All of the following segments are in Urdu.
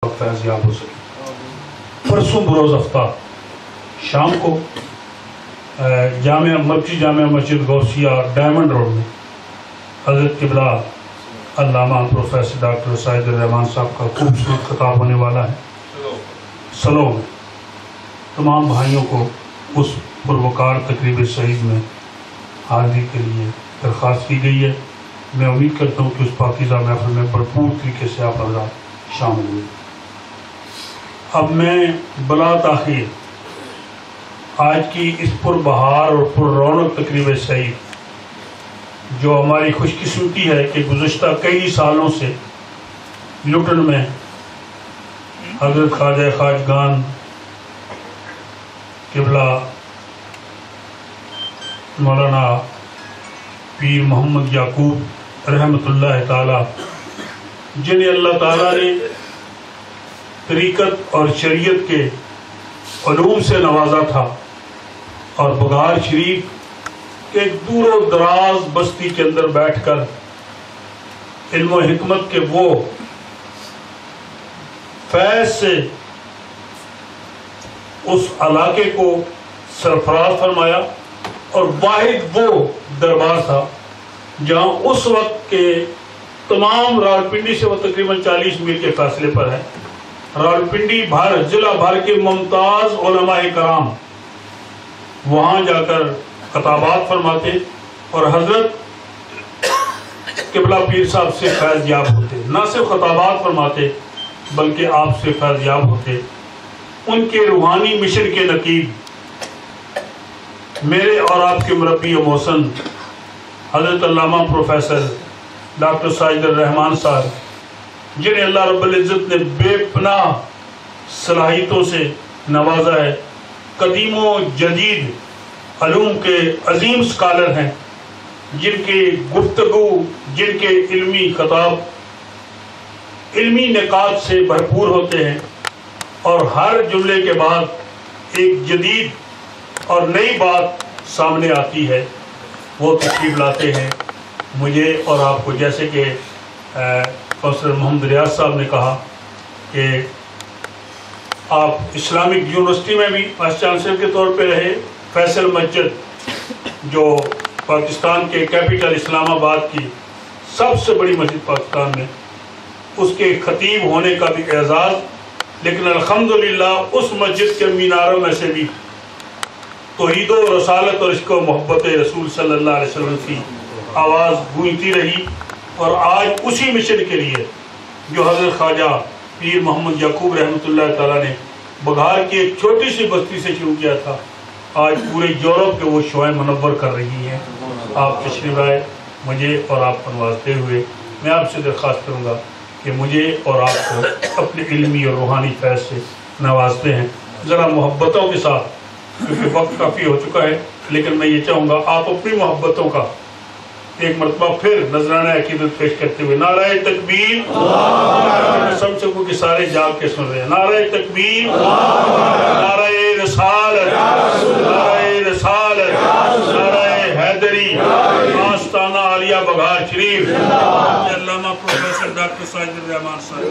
فیضیاب ہو سکے۔ پرسوں بروز ہفتہ شام کو مرکزی جامعہ مسجد غوثیہ ڈائمنڈ روڈ میں حضرت قبلہ علامہ پروفیسر ڈاکٹر سعید الرحمان صاحب کا خوبصورت خطاب ہونے والا ہے۔ سلو میں تمام بھائیوں کو اس پروقار تقریب سعید میں حاضری کے لیے درخواست کی گئی ہے۔ میں امید کرتا ہوں کہ اس پاکیزہ محفل میں بھرپور طریقے سے آپ حضرات شامل ہوئے۔ اب میں بلا تاخیر آج کی اس پربہار اور پر رونق تقریب سعید جو ہماری خوش قسمتی ہے کہ گزشتہ کئی سالوں سے لٹن میں حضرت خواجہ خواجگان قبلہ مولانا پیر محمد یعقوب رحمۃ اللہ تعالی جنہیں اللہ تعالیٰ نے طریقت اور شریعت کے علوم سے نوازا تھا اور بغار شریف ایک دور و دراز بستی کے اندر بیٹھ کر علم و حکمت کے وہ فیض سے اس علاقے کو سرفراز فرمایا اور واحد وہ دربار تھا جہاں اس وقت کے تمام راولپنڈی سے وہ تقریباً 40 میل کے فاصلے پر ہے۔ راولپنڈی ضلع بھر کے ممتاز علماء کرام وہاں جا کر خطابات فرماتے اور حضرت قبلہ پیر صاحب سے فیض یاب ہوتے۔ نہ صرف خطابات فرماتے بلکہ آپ سے فیض یاب ہوتے۔ ان کے روحانی مشن کے نقیب میرے اور آپ کے مربی و محسن حضرت علامہ پروفیسر ڈاکٹر سعید الرحمان صاحب جنہیں اللہ رب العزت نے بے پناہ صلاحیتوں سے نوازا ہے، قدیم و جدید علوم کے عظیم سکالر ہیں، جن کے گفتگو جن کے علمی خطاب علمی نکات سے بھرپور ہوتے ہیں اور ہر جملے کے بعد ایک جدید اور نئی بات سامنے آتی ہے، وہ تشریف لاتے ہیں۔ مجھے اور آپ کو جیسے کہ پروفیسر محمد ریاض صاحب نے کہا کہ آپ اسلامک یونیورسٹی میں بھی وائس چانسلر کے طور پہ رہے، فیصل مسجد جو پاکستان کے کیپٹل اسلام آباد کی سب سے بڑی مسجد پاکستان میں، اس کے خطیب ہونے کا بھی اعزاز، لیکن الحمدللہ اس مسجد کے میناروں میں سے بھی توحید و رسالت اور عشق و محبت رسول صلی اللہ علیہ وسلم کی آواز گونجتی رہی۔ اور آج اسی مشن کے لیے جو حضرت خواجہ پیر محمد یعقوب رحمۃ اللہ تعالیٰ نے بغار کی ایک چھوٹی سی بستی سے شروع کیا تھا، آج پورے یورپ کے وہ شعاع منور کر رہی ہیں۔ آپ تشریف آئے، مجھے اور آپ کو نوازتے ہوئے میں آپ سے درخواست کروں گا کہ مجھے اور آپ کو اپنے علمی اور روحانی فیض سے نوازتے ہیں ذرا محبتوں کے ساتھ، کیونکہ وقت کافی ہو چکا ہے، لیکن میں یہ چاہوں گا آپ اپنی محبتوں کا ایک مرتبہ پھر نذرانہ عقیدت پیش کرتے ہوئے نعرہ تکبیر، میں سمجھ سکوں کہ سارے جاگ کے سن رہے ہیں، نعرہ تکبیر، نعرہ رسالت، نعرہ رسالت، نعرہ حیدری، آستانہ عالیہ بغار شریف، علامہ پروفیسر ڈاکٹر سعید الرحمان صاحب۔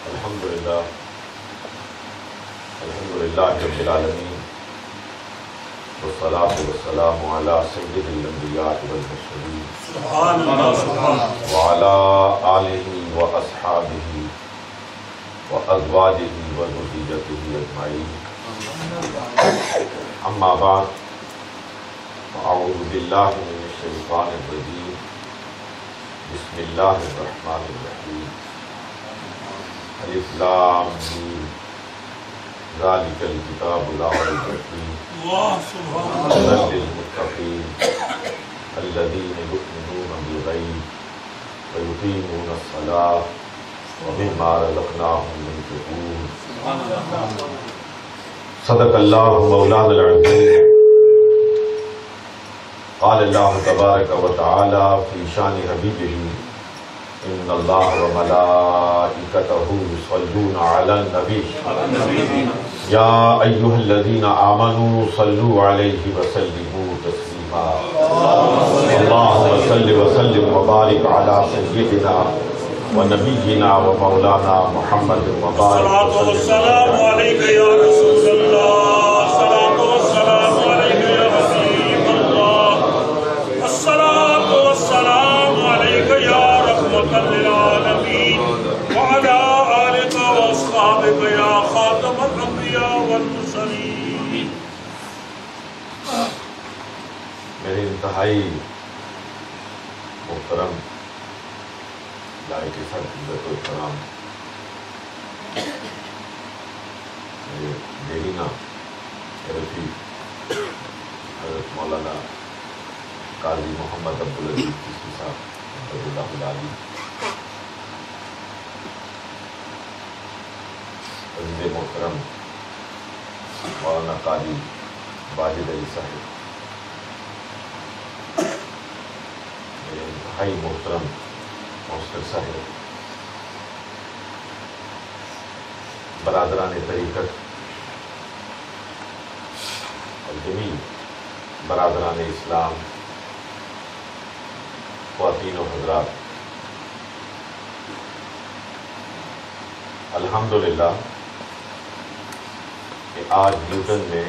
الحمدللہ رب العالمین والصلاة والسلام علی سید الانبیاء والمرسلین وعلی آلہ واصحابہ وازواجہ وذریتہ اجمعین، اما بعد، اعوذ باللہ من الشیطان الرجیم، بسم اللہ الرحمن الرحیم، الف لام میم، ذالک الکتاب لا ریب فیہ ھدی للمتقین الذین یؤمنون بالغیب ویقیمون الصلاۃ ومما رزقناہم ينفقون۔ صدق اللہ مولانا العظیم۔ قال اللہ تبارک و تعالی فی شان حبیبہ ان اللہ و ملائکتہ یصلون علی النبی یا ایھا الذین آمنوا صلوا علیہ وسلموا تسلیما اللهم صل وسلم وبارك على سيدنا ونبينا ومولانا محمد وبارك الصلاة والسلام عليك يا رسول الله، الصلاة والسلام عليك يا حبيب الله، الصلاة والسلام عليك يا رحمة للعالمين وعلى آلك وأصحابك يا خاتم الأنبياء والمرسلين۔ میرے انتہائی محترم لائق سر عزت و احترام میرے دیرینہ رفیق حضرت مولانا قاضی محمد عبدالعزیز چشتی صاحب رضی اللہ العالی، عزیز محترم مولانا قاضی واجد علی صاحب، میرے انتہائی محترم موسر صاحب، برادران طریقت اور جمیع برادران اسلام، خواتین و حضرات، الحمدللہ کہ آج نیوٹن میں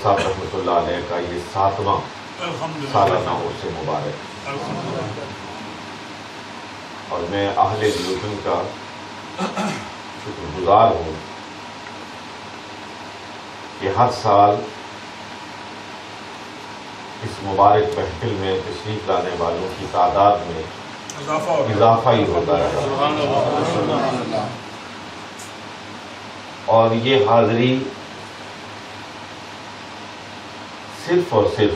صاحب رحمۃ اللہ علیہ کا یہ 7واں سالانہ عرس مبارک، اور میں اہل نیوٹن کا شکر گزار ہوں کہ ہر سال اس مبارک محفل میں تشریف لانے والوں کی تعداد میں اضافہ ہی ہوتا رہا، اور یہ حاضری صرف اور صرف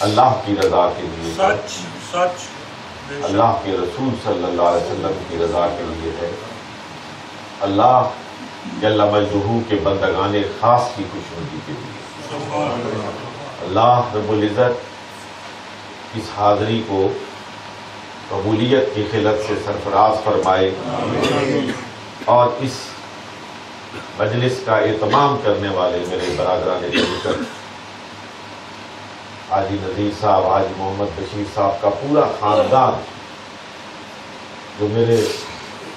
اللہ کی رضا کے لیے، اللہ کے رسول صلی اللہ علیہ وسلم کی رضا کے لیے ہے، اللہ جل مجدہ کے بندگان خاص کی خوشنودی کے لیے۔ اللہ رب العزت اس حاضری کو قبولیت کی خلت سے سرفراز فرمائے، اور اس مجلس کا اہتمام کرنے والے میرے برادران طریقت حاجی نذیر صاحب، حاجی محمد بشیر صاحب کا پورا خاندان، جو میرے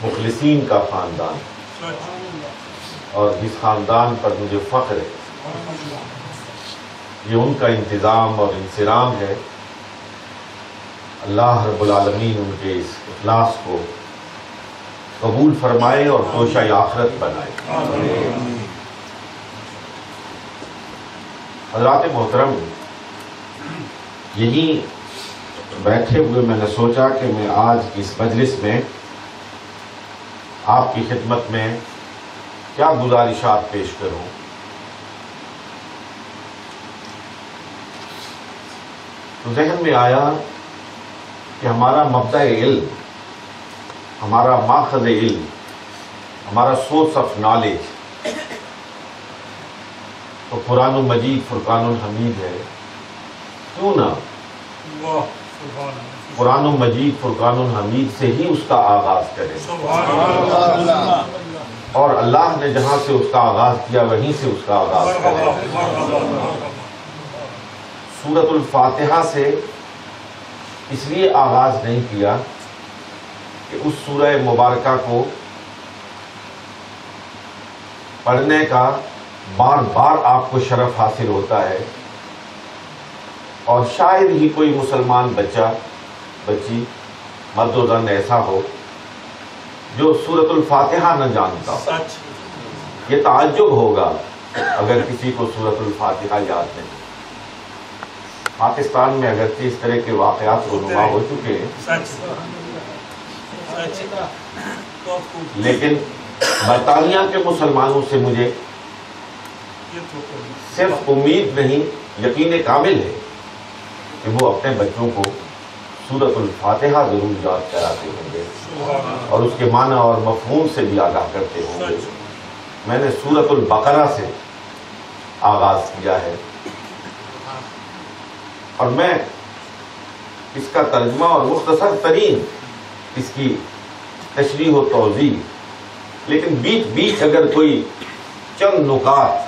مخلصین کا خاندان، اور جس خاندان پر مجھے فخر ہے، یہ ان کا انتظام اور انصرام ہے، اللہ رب العالمین ان کے اس اخلاص کو قبول فرمائے اور توشہ آخرت بنائے۔ حضرات محترم، یہی بیٹھے ہوئے میں نے سوچا کہ میں آج اس مجلس میں آپ کی خدمت میں کیا گزارشات پیش کروں۔ تو ذہن میں آیا کہ ہمارا مبدأ علم، ہمارا ماخذ علم، ہمارا سورس آف نالج تو قرآن مجید فرقان الحمید ہے، کیوں نہ قرآن مجید فرقان الحمید سے ہی اس کا آغاز کرے، اور اللہ نے جہاں سے اس کا آغاز کیا وہیں سے اس کا آغاز کرے۔ سورۃ الفاتحہ سے اس لیے آغاز نہیں کیا کہ اس سورہ مبارکہ کو پڑھنے کا بار بار آپ کو شرف حاصل ہوتا ہے، اور شاید ہی کوئی مسلمان بچہ بچی مرد و زن ایسا ہو جو سورۃ الفاتحہ نہ جانتا ہو۔ یہ تعجب ہوگا اگر کسی کو سورۃ الفاتحہ یاد نہیں۔ پاکستان میں اگرچہ اس طرح کے واقعات رونما ہو چکے ہیں، لیکن برطانیہ کے مسلمانوں سے مجھے صرف امید نہیں، یقین کامل ہے کہ وہ اپنے بچوں کو سورۃ الفاتحہ ضرور یاد کراتے ہوں گے، اور اس کے معنی اور مفہوم سے بھی آگاہ کرتے ہوں گے۔ میں نے سورۃ البقرہ سے آغاز کیا ہے، اور میں اس کا ترجمہ اور مختصر ترین اس کی تشریح و توضیح، لیکن بیچ بیچ اگر کوئی چند نکات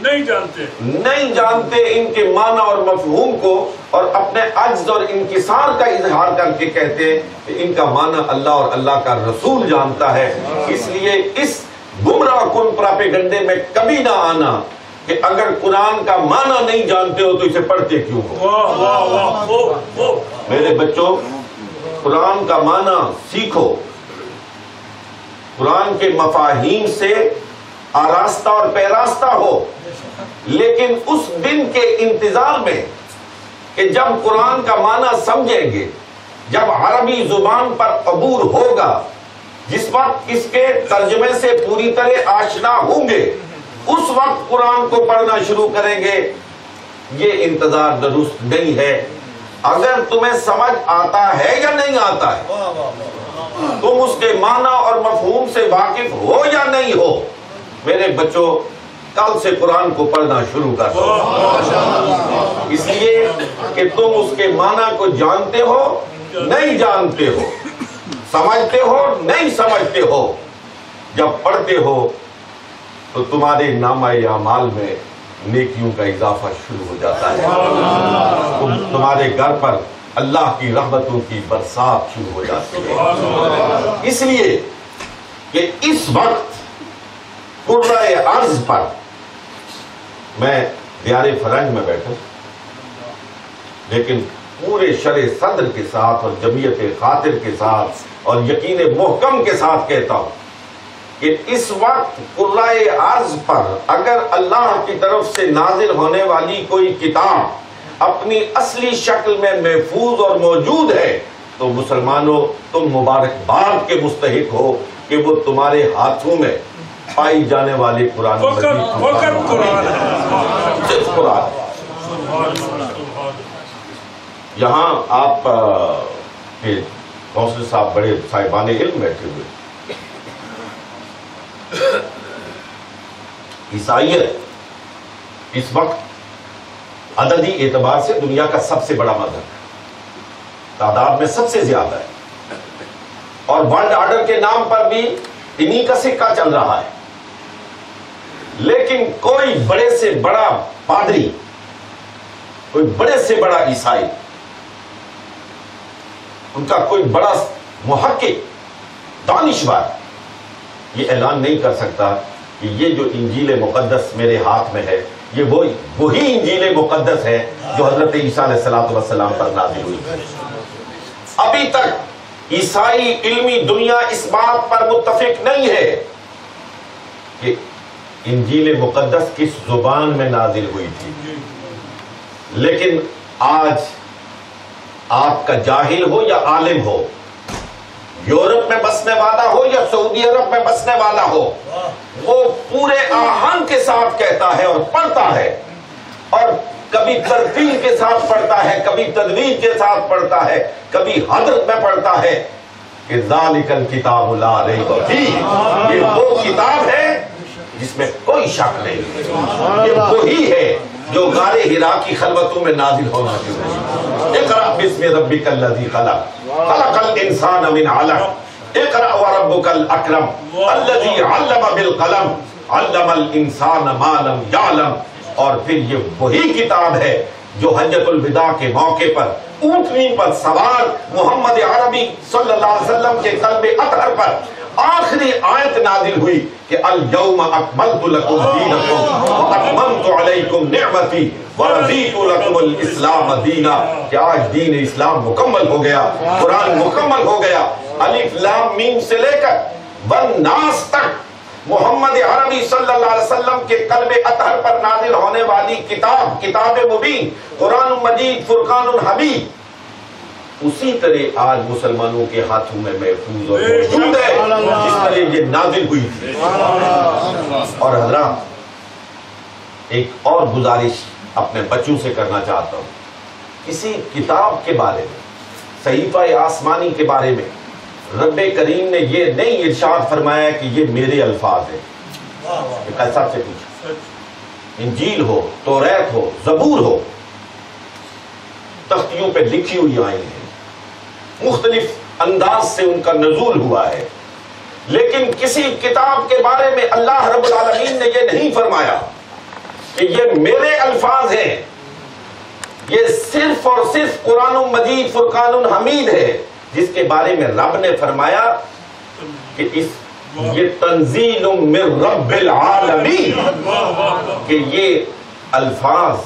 نہیں جانتے ان کے معنی اور مفہوم کو، اور اپنے عجز اور انکسار کا اظہار کر کے کہتے ہیں کہ ان کا معنی اللہ اور اللہ کا رسول جانتا ہے۔ اس لیے اس گمراہ کن پراپیگنڈے میں کبھی نہ آنا کہ اگر قرآن کا معنی نہیں جانتے ہو تو اسے پڑھتے کیوں ہو۔ میرے بچوں، قرآن کا معنی سیکھو، قرآن کے مفاہیم سے آراستہ اور پیراستہ ہو، لیکن اس دن کے انتظار میں کہ جب قرآن کا معنی سمجھیں گے، جب عربی زبان پر عبور ہوگا، جس وقت اس کے ترجمے سے پوری طرح آشنا ہوں گے، اس وقت قرآن کو پڑھنا شروع کریں گے۔ یہ انتظار درست نہیں ہے۔ اگر تمہیں سمجھ آتا ہے یا نہیں آتا ہے، تم اس کے معنی اور مفہوم سے واقف ہو یا نہیں ہو، میرے بچوں کل سے قرآن کو پڑھنا شروع کر دو، اس لیے کہ تم اس کے معنی کو جانتے ہو نہیں جانتے ہو، سمجھتے ہو نہیں سمجھتے ہو۔ جب پڑھتے ہو تو تمہارے نامہ اعمال میں نیکیوں کا اضافہ شروع ہو جاتا ہے، تمہارے گھر پر اللہ کی رحمتوں کی برسات شروع ہو جاتی ہے۔ اس لیے کہ اس وقت قرۂ ارض پر میں دیار فرنگ میں بیٹھا، لیکن پورے شرع صدر کے ساتھ اور جمعیت خاطر کے ساتھ اور یقین محکم کے ساتھ کہتا ہوں کہ اس وقت قرۂ ارض پر اگر اللہ کی طرف سے نازل ہونے والی کوئی کتاب اپنی اصلی شکل میں محفوظ اور موجود ہے تو مسلمانوں تم مبارکباد کے مستحق ہو کہ وہ تمہارے ہاتھوں میں پائی جانے والے قرآن صرف قرآن۔ یہاں آپ کے کونسل صاحب بڑے صاحبان علم بیٹھے ہوئے، عیسائیت اس وقت عددی اعتبار سے دنیا کا سب سے بڑا مذہب ہے، تعداد میں سب سے زیادہ ہے، اور ورلڈ آرڈر کے نام پر بھی انہی کا سکہ چل رہا ہے۔ لیکن کوئی بڑے سے بڑا پادری، کوئی بڑے سے بڑا عیسائی، ان کا کوئی بڑا محقق دانشور یہ اعلان نہیں کر سکتا کہ یہ جو انجیل مقدس میرے ہاتھ میں ہے یہ وہی انجیل مقدس ہے جو حضرت عیسیٰ علیہ السلام پر نازل ہوئی ہے۔ ابھی تک عیسائی علمی دنیا اس بات پر متفق نہیں ہے کہ انجیل مقدس کس زبان میں نازل ہوئی تھی، لیکن آج آپ کا جاہل ہو یا عالم ہو، یورپ میں بسنے والا ہو یا سعودی عرب میں بسنے والا ہو، وہ پورے آہنگ کے ساتھ کہتا ہے اور پڑھتا ہے، اور کبھی ترتیل کے ساتھ پڑھتا ہے، کبھی تدوین کے ساتھ پڑھتا ہے، کبھی حضرت میں پڑھتا ہے کہ ذالک الکتاب لا ریب فیہ، یہ وہ کتاب ہے جس میں کوئی شک نہیں، یہ وہی ہے جو غار حرا کی خلوتوں میں نازل ہونا چاہیے۔ اقرأ بسم ربک الذی خلق خلق الانسان من علق اقرأ وربک الاکرم الذی علم بالقلم علم الانسان ما لم یعلم۔ اور پھر یہ وہی کتاب ہے جو حجۃ الوداع کے موقع پر اونٹنی پر سوار محمد عربی صلی اللہ علیہ وسلم کے قلب اطہر پر آخری آیت نازل ہوئی کہ الیوم اکملت لکم دینکم واتممت علیکم نعمتی ورضیت لکم الاسلام دینا، کہ آج دین اسلام مکمل ہو گیا، قرآن مکمل ہو گیا۔ الف لام میم سے لے کر والناس تک محمد عربی صلی اللہ علیہ وسلم کے قلب اطہر پر نازل ہونے والی کتاب، کتاب مبین، قرآن مجید، فرقان الحمید، اسی طرح آج مسلمانوں کے ہاتھوں میں محفوظ اور موجود ہے جس طرح یہ نازل ہوئی تھی۔ اور حضرات ایک اور گزارش اپنے بچوں سے کرنا چاہتا ہوں، کسی کتاب کے بارے میں، صحیفہ آسمانی کے بارے میں رب کریم نے یہ نہیں ارشاد فرمایا کہ یہ میرے الفاظ ہیں۔ ایسا سے پوچھو، انجیل ہو، توریت ہو، زبور ہو، تختیوں پہ لکھی ہوئی آئی ہیں، مختلف انداز سے ان کا نزول ہوا ہے، لیکن کسی کتاب کے بارے میں اللہ رب العالمین نے یہ نہیں فرمایا کہ یہ میرے الفاظ ہیں، یہ صرف اور صرف قرآن مجید فرقان حمید ہے، جس کے بارے میں رب نے فرمایا کہ یہ تنزیل من رب العالمین، کہ یہ الفاظ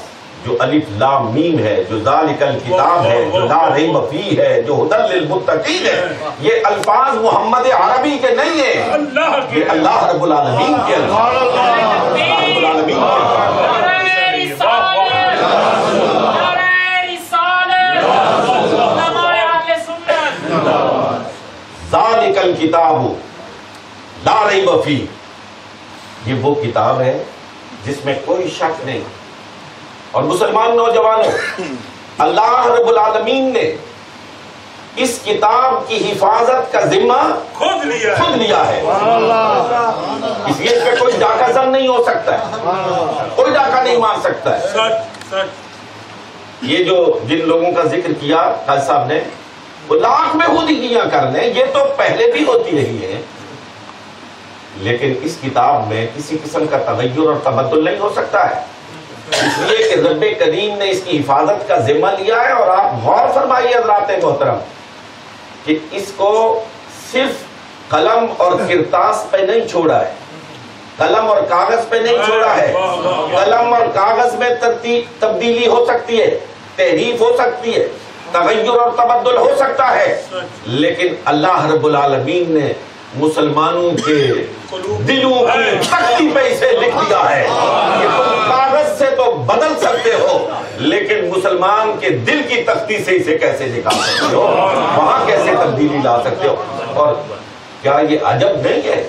جو الف لام میم ہے، جو ذالک الکتاب ہے، جو لا ریب فیہ ہے، جو ھدی للمتقین ہے، یہ الفاظ محمد عربی کے نہیں ہیں، یہ اللہ رب العالمین کے الفاظ ذالک الکتاب لا ریب فیہ، یہ وہ کتاب ہے جس میں کوئی شک نہیں۔ اور مسلمان نوجوانوں، اللہ رب العالمین نے اس کتاب کی حفاظت کا ذمہ خود لیا ہے، اس لیے اس پہ کوئی ڈاکہ زن نہیں ہو سکتا ہے، کوئی ڈاکہ نہیں مار سکتا ہے۔ یہ جو جن لوگوں کا ذکر کیا قاضی صاحب نے، وہ لاکھ میں خودیاں کر لیں، یہ تو پہلے بھی ہوتی رہی ہے، لیکن اس کتاب میں کسی قسم کا تغیر اور تبدل نہیں ہو سکتا ہے، اس لیے کہ رب کریم نے اس کی حفاظت کا ذمہ لیا ہے۔ اور آپ غور فرمائیے حضرات محترم کہ اس کو صرف قلم اور کرتاس پہ نہیں چھوڑا ہے، قلم اور کاغذ پہ نہیں چھوڑا ہے۔ قلم اور کاغذ میں تبدیلی ہو سکتی ہے، تحریف ہو سکتی ہے، تغیر اور تبدل ہو سکتا ہے، لیکن اللہ رب العالمین نے مسلمانوں کے دلوں کی تختی پہ اسے لکھ دیا ہے کہ تم کاغذ سے تو بدل سکتے ہو، لیکن مسلمان کے دل کی تختی سے اسے کیسے نکال سکتے ہو، وہاں کیسے تبدیلی لا سکتے ہو۔ اور کیا یہ عجب نہیں ہے،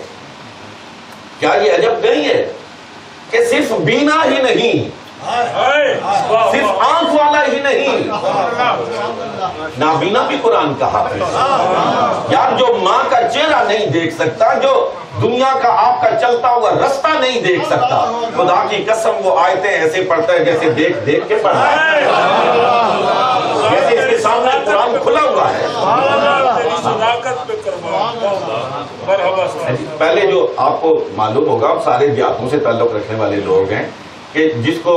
کیا یہ عجب نہیں ہے کہ صرف بینا ہی نہیں، صرف آنکھ والا ہی نہیں، نابینا بھی قرآن کا حافظ، یار جو ماں کا چہرہ نہیں دیکھ سکتا، جو دنیا کا آپ کا چلتا ہوا رستہ نہیں دیکھ سکتا، خدا کی قسم وہ آیتیں ایسے پڑھتا ہے جیسے دیکھ دیکھ کے پڑھتا ہے، جیسے اس کے سامنے قرآن کھلا ہوا ہے۔ پہلے جو آپ کو معلوم ہوگا، سارے دیہاتوں سے تعلق رکھنے والے لوگ ہیں کہ جس کو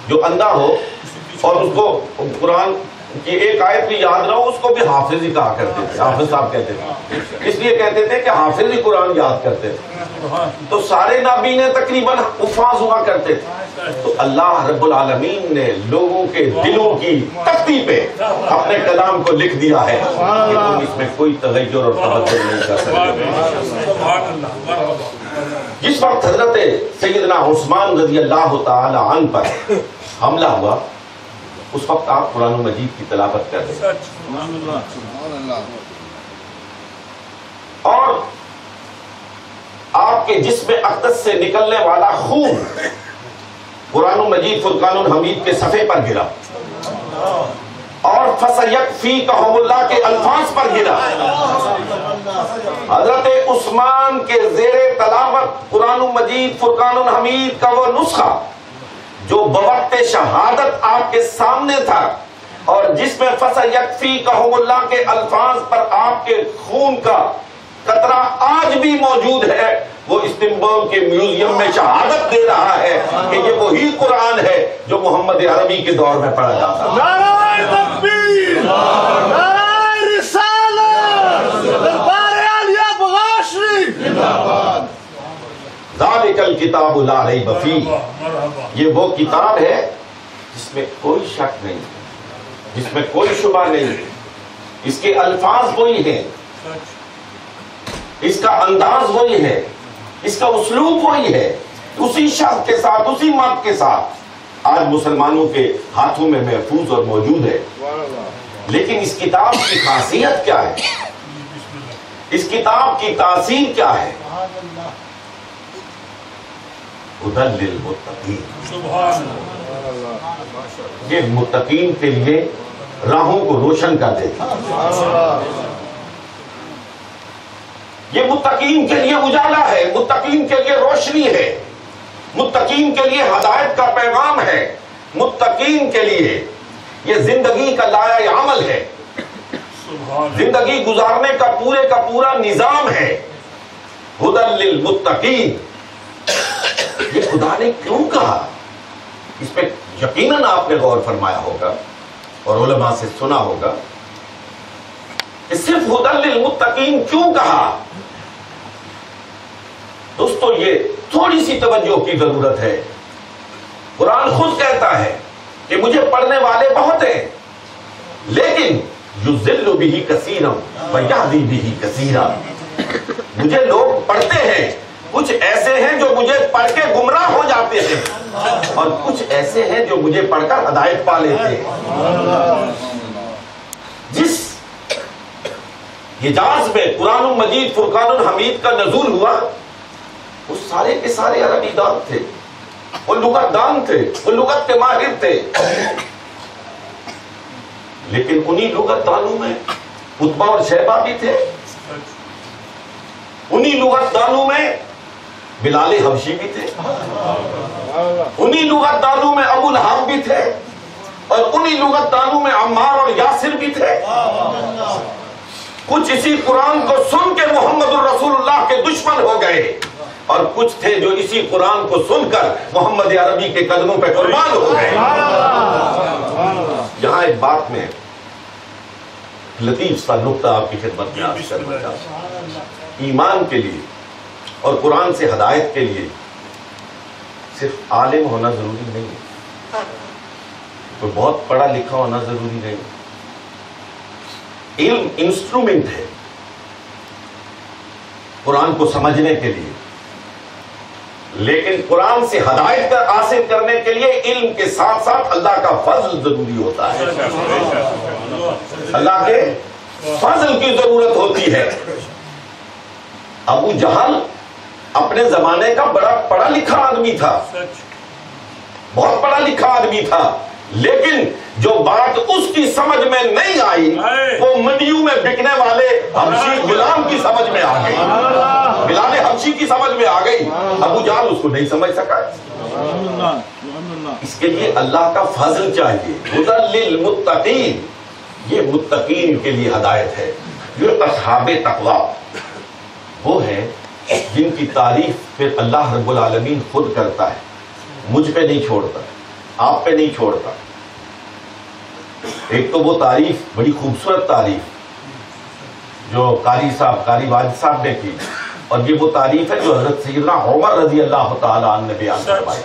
جو اندھا ہو اور اس کو قرآن کی ایک آیت بھی یاد نہ ہو، اس کو بھی حافظ ہی کہا کرتے تھے، حافظ صاحب کہتے تھے، اس لیے کہتے تھے کہ حافظ ہی قرآن یاد کرتے تھے۔ تو سارے نابینے تقریباً حفاظ ہوا کرتے تھے۔ تو اللہ رب العالمین نے لوگوں کے دلوں کی تختی پہ اپنے کلام کو لکھ دیا ہے کہ تم اس میں کوئی تغیر اور تبدل نہیں کر سکتے۔ جس وقت حضرت سیدنا عثمان رضی اللہ تعالی عنہ پر حملہ ہوا، اس وقت آپ قرآن مجید کی تلاوت کر رہے ہیں، اور آپ کے جسم اقدس سے نکلنے والا خون قرآن مجید فرقان الحمید کے صفحے پر گرا اور فَسَيَكْفِيكَهُمُ اللَّهُ کے الفاظ پر گرا۔ حضرت عثمان کے زیر تلاوت قرآن مجید فرقان الحمید کا وہ نسخہ جو بوقت شہادت آپ کے سامنے تھا، اور جس میں فَسَيَكْفِيكَهُمُ اللَّهُ کے الفاظ پر آپ کے خون کا قطرہ آج بھی موجود ہے، وہ استنبول کے میوزیم میں شہادت دے رہا ہے کہ یہ وہی قرآن ہے جو محمد عربی کے دور میں پڑھا جاتا ہے۔ نعرہ تکبیر، نعرہ رسالت، دربار عالیہ بغاشری، ذالک الکتاب لا ریب فیہ، یہ وہ کتاب ہے جس میں کوئی شک نہیں، جس میں کوئی شبہ نہیں، اس کے الفاظ وہی ہیں، اس کا انداز وہی ہے، اس کا اسلوب وہی ہے، اسی شخص کے ساتھ، اسی مرد کے ساتھ آج مسلمانوں کے ہاتھوں میں محفوظ اور موجود ہے۔ لیکن اس کتاب کی خاصیت کیا ہے، اس کتاب کی تاثیر کیا ہے؟ ھدی للمتقین، یہ متقین کے لیے راہوں کو روشن کر دیتی ہے، یہ متقین کے لیے اجالا ہے، متقین کے لیے روشنی ہے، متقین کے لیے ہدایت کا پیغام ہے، متقین کے لیے یہ زندگی کا لائحہ عمل ہے، زندگی گزارنے کا پورا نظام ہے۔ ھدی للمتقین، یہ خدا نے کیوں کہا؟ اس پہ یقیناً آپ نے غور فرمایا ہوگا اور علماء سے سنا ہوگا کہ صرف ہدی للمتقین کیوں کہا؟ دوستو یہ تھوڑی سی توجہ کی ضرورت ہے. قرآن خود کہتا ہے کہ مجھے پڑھنے والے بہت ہیں لیکن یضل بہ کثیرا ویہدی بہ کثیرا. مجھے لوگ پڑھتے ہیں، کچھ ایسے ہیں جو مجھے پڑھ کے گمراہ ہو جاتے ہیں اور کچھ ایسے ہیں جو مجھے پڑھ کر ہدایت پا لیتے ہیں. جس حجاز میں قرآن مجید فرقان الحمید کا نزول ہوا وہ سارے کے سارے عربی دان تھے، وہ لغت دان تھے، وہ لغت کے ماہر تھے. لیکن انہی لغت دانوں میں عتبہ اور شیبہ بھی تھے، انہی لغت دانوں میں بلال حبشی بھی تھے، انہی لغت دانوں میں ابو لہب بھی تھے اور انہی لغت دانوں میں عمار اور یاسر بھی تھے. کچھ اسی قرآن کو سن کے محمد الرسول اللہ کے دشمن ہو گئے اور کچھ تھے جو اسی قرآن کو سن کر محمد عربی کے قدموں پہ قربان ہو گئے. یہاں ایک بات میں لطیف سا نقطہ آپ کی خدمت میں عرض کرنا چاہتا ہوں. ایمان کے لیے اور قرآن سے ہدایت کے لیے صرف عالم ہونا ضروری نہیں ہے، کوئی بہت پڑھا لکھا ہونا ضروری نہیں. علم انسٹرومنٹ ہے قرآن کو سمجھنے کے لیے، لیکن قرآن سے ہدایت کا حاصل کرنے کے لیے علم کے ساتھ ساتھ اللہ کا فضل ضروری ہوتا ہے. اللہ کے فضل کی ضرورت ہوتی ہے. ابو جہل اپنے زمانے کا بڑا پڑھا لکھا آدمی تھا، بہت پڑھا لکھا آدمی تھا، لیکن جو بات اس کی سمجھ میں نہیں آئی وہ منڈیوں میں بکنے والے حبشی غلام کی سمجھ میں آ گئی، بلال حبشی کی سمجھ میں آ گئی. ابو جہل اس کو نہیں سمجھ سکا. اس کے لیے اللہ کا فضل چاہیے. ہدی للمتقین، یہ متقین کے لیے ہدایت ہے. یہ اصحاب تقوی وہ ہیں جن کی تعریف پھر اللہ رب العالمین خود کرتا ہے، مجھ پہ نہیں چھوڑتا، آپ پہ نہیں چھوڑتا. ایک تو وہ تعریف بڑی خوبصورت تعریف جو قاری واجد صاحب نے کی، اور یہ وہ تعریف ہے جو حضرت سیدنا عمر رضی اللہ تعالی عنہ نے بیان فرمائی.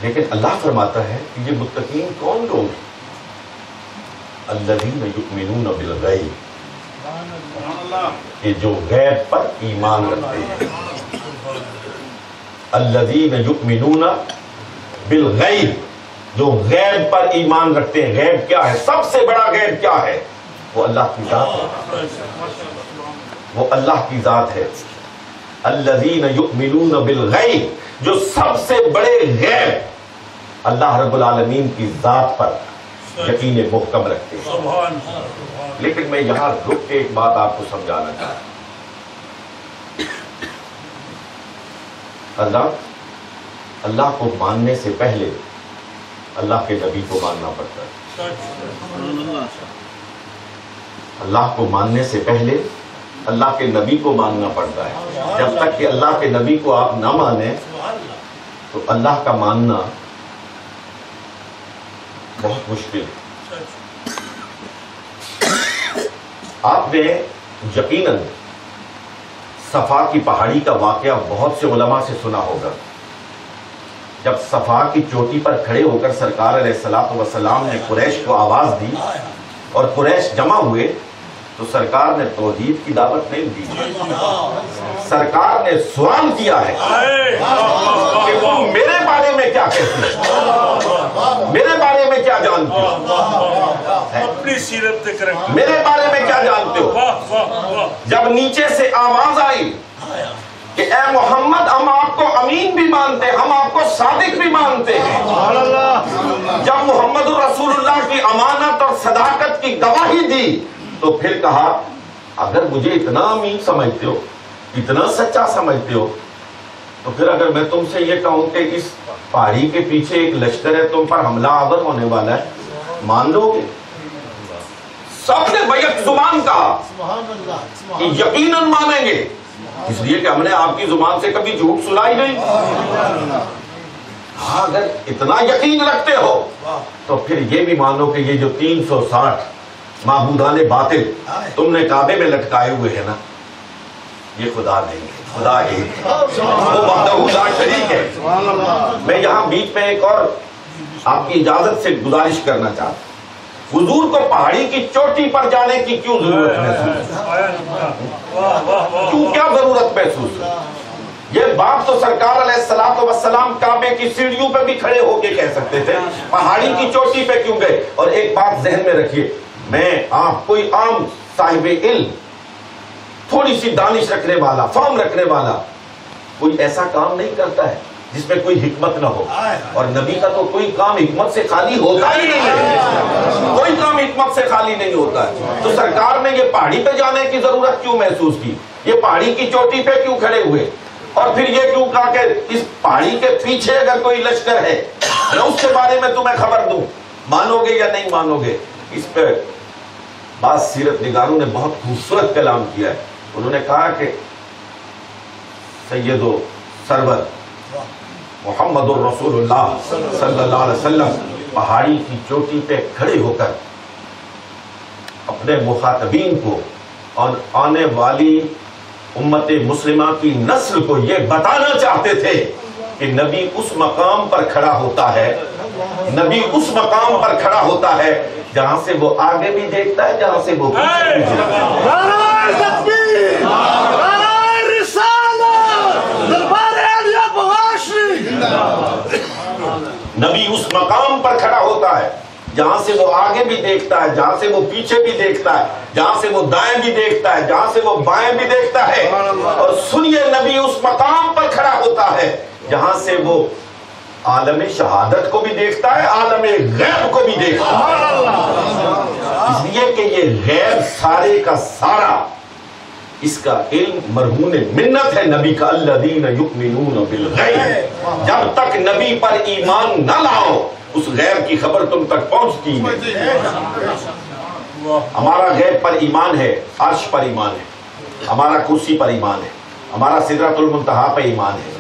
لیکن اللہ فرماتا ہے کہ یہ متقین کون لوگ ہیں؟ الذین یؤمنون بالغیب، کہ جو غیب پر ایمان رکھتے ہیں. الذین یؤمنون بالغیب، جو غیب پر ایمان رکھتے ہیں. غیب کیا ہے؟ سب سے بڑا غیب کیا ہے؟ وہ اللہ کی ذات ہے، وہ اللہ کی ذات ہے. الذین یؤمنون بالغیب، جو سب سے بڑے غیب اللہ رب العالمین کی ذات پر یقین محکم رکھتے ہیں. لیکن میں یہاں رک کے ایک بات آپ کو سمجھانا چاہتا ہوں. اللہ کو ماننے سے پہلے اللہ کے نبی کو ماننا پڑتا ہے. اللہ کو ماننے سے پہلے اللہ کے نبی کو ماننا پڑتا ہے. جب تک کہ اللہ کے نبی کو آپ نہ مانیں تو اللہ کا ماننا بہت مشکل ہے. آپ نے یقیناً صفا کی پہاڑی کا واقعہ بہت سے علماء سے سنا ہوگا. جب صفا کی چوٹی پر کھڑے ہو کر سرکار علیہ الصلوۃ والسلام نے قریش کو آواز دی اور قریش جمع ہوئے تو سرکار نے توحید کی دعوت نہیں دی. سرکار نے سوال کیا ہے کہ تم میرے بارے میں کیا کہتے ہو، میرے بارے میں کیا جانتے ہو، اپنی سیرت میرے بارے میں کیا جانتے ہو. جب نیچے سے آواز آئی کہ اے محمد ہم آپ کو امین بھی مانتے ہیں، ہم آپ کو صادق بھی مانتے ہیں، جب محمد الرسول اللہ کی امانت اور صداقت کی گواہی دی تو پھر کہا اگر مجھے اتنا امین سمجھتے ہو، اتنا سچا سمجھتے ہو تو پھر اگر میں تم سے یہ کہوں کہ اس پہاڑی کے پیچھے ایک لشکر ہے تم پر حملہ آور ہونے والا ہے، مان لو گے؟ سب نے بیک زبان کہا کہ یقیناً مانیں گے. اس لیے کہ ہم نے آپ کی زبان سے کبھی جھوٹ سنا ہی نہیں۔ ہاں اگر اتنا یقین رکھتے ہو تو پھر یہ بھی مانو کہ یہ جو 360 معبودان باطل تم نے کعبے میں لٹکائے ہوئے ہیں نا، یہ خدا نہیں ہے، خدا ایک ہے، وہ وحدہ لا شریک ہے۔ میں یہاں بیچ میں ایک اور آپ کی اجازت سے گزارش کرنا چاہتا ہوں، حضور کو پہاڑی کی چوٹی پر جانے کی کیوں ضرورت محسوس کیوں کیا ضرورت محسوس؟ یہ بات تو سرکار علیہ الصلوۃ والسلام کعبے کی سیڑھیوں پہ بھی کھڑے ہو کے کہہ سکتے تھے، پہاڑی کی چوٹی پہ کیوں گئے؟ اور ایک بات ذہن میں رکھیے، میں آپ کوئی عام صاحب علم، تھوڑی سی دانش رکھنے والا، فہم رکھنے والا کوئی ایسا کام نہیں کرتا ہے جس میں کوئی حکمت نہ ہو، اور نبی کا تو کوئی کام حکمت سے خالی ہوتا ہی نہیں ہے، کوئی کام حکمت سے خالی نہیں ہوتا ہے۔ تو سرکار نے یہ پہاڑی پہ جانے کی ضرورت کیوں محسوس کی؟ یہ پہاڑی کی چوٹی پہ کیوں کھڑے ہوئے؟ اور پھر یہ کیوں کہا کہ اس پہاڑی کے پیچھے اگر کوئی لشکر ہے میں اس کے بارے میں تمہیں خبر دوں، مانو گے یا نہیں مانو گے؟ اس پہ بعض سیرت نگاروں نے بہت خوبصورت کلام کیا ہے، انہوں نے کہا کہ سید و سرور محمد الرسول اللہ صلی اللہ علیہ وسلم پہاڑی کی چوٹی پہ کھڑے ہو کر اپنے مخاطبین کو اور آنے والی امت مسلمہ کی نسل کو یہ بتانا چاہتے تھے کہ نبی اس مقام پر کھڑا ہوتا ہے، نبی اس مقام پر کھڑا ہوتا ہے جہاں سے وہ آگے بھی دیکھتا ہے، جہاں سے وہ پیچھے بھی دیکھتا ہے۔ نعرہ تکبیر، نعرہ رسالت، دربار عالیہ بغاشی۔ نبی اس مقام پر کھڑا ہوتا ہے جہاں سے وہ آگے بھی دیکھتا ہے، جہاں سے وہ پیچھے بھی دیکھتا ہے، جہاں سے وہ دائیں بھی دیکھتا ہے، جہاں سے وہ بائیں بھی دیکھتا ہے۔ اور سنیے، نبی اس مقام پر کھڑا ہوتا ہے جہاں سے وہ عالم شہادت کو بھی دیکھتا ہے، عالم غیب کو بھی دیکھتا ہے۔ اس لیے کہ یہ غیب سارے کا سارا، اس کا علم مرہون منت ہے نبی کا، الذین یؤمنون بالغیب۔ جب تک نبی پر ایمان نہ لاؤ اس غیب کی خبر تم تک پہنچتی نہیں۔ ہمارا غیب پر ایمان ہے، عرش پر ایمان ہے، ہمارا کرسی پر ایمان ہے، ہمارا سدرۃ المنتہا پہ ایمان ہے،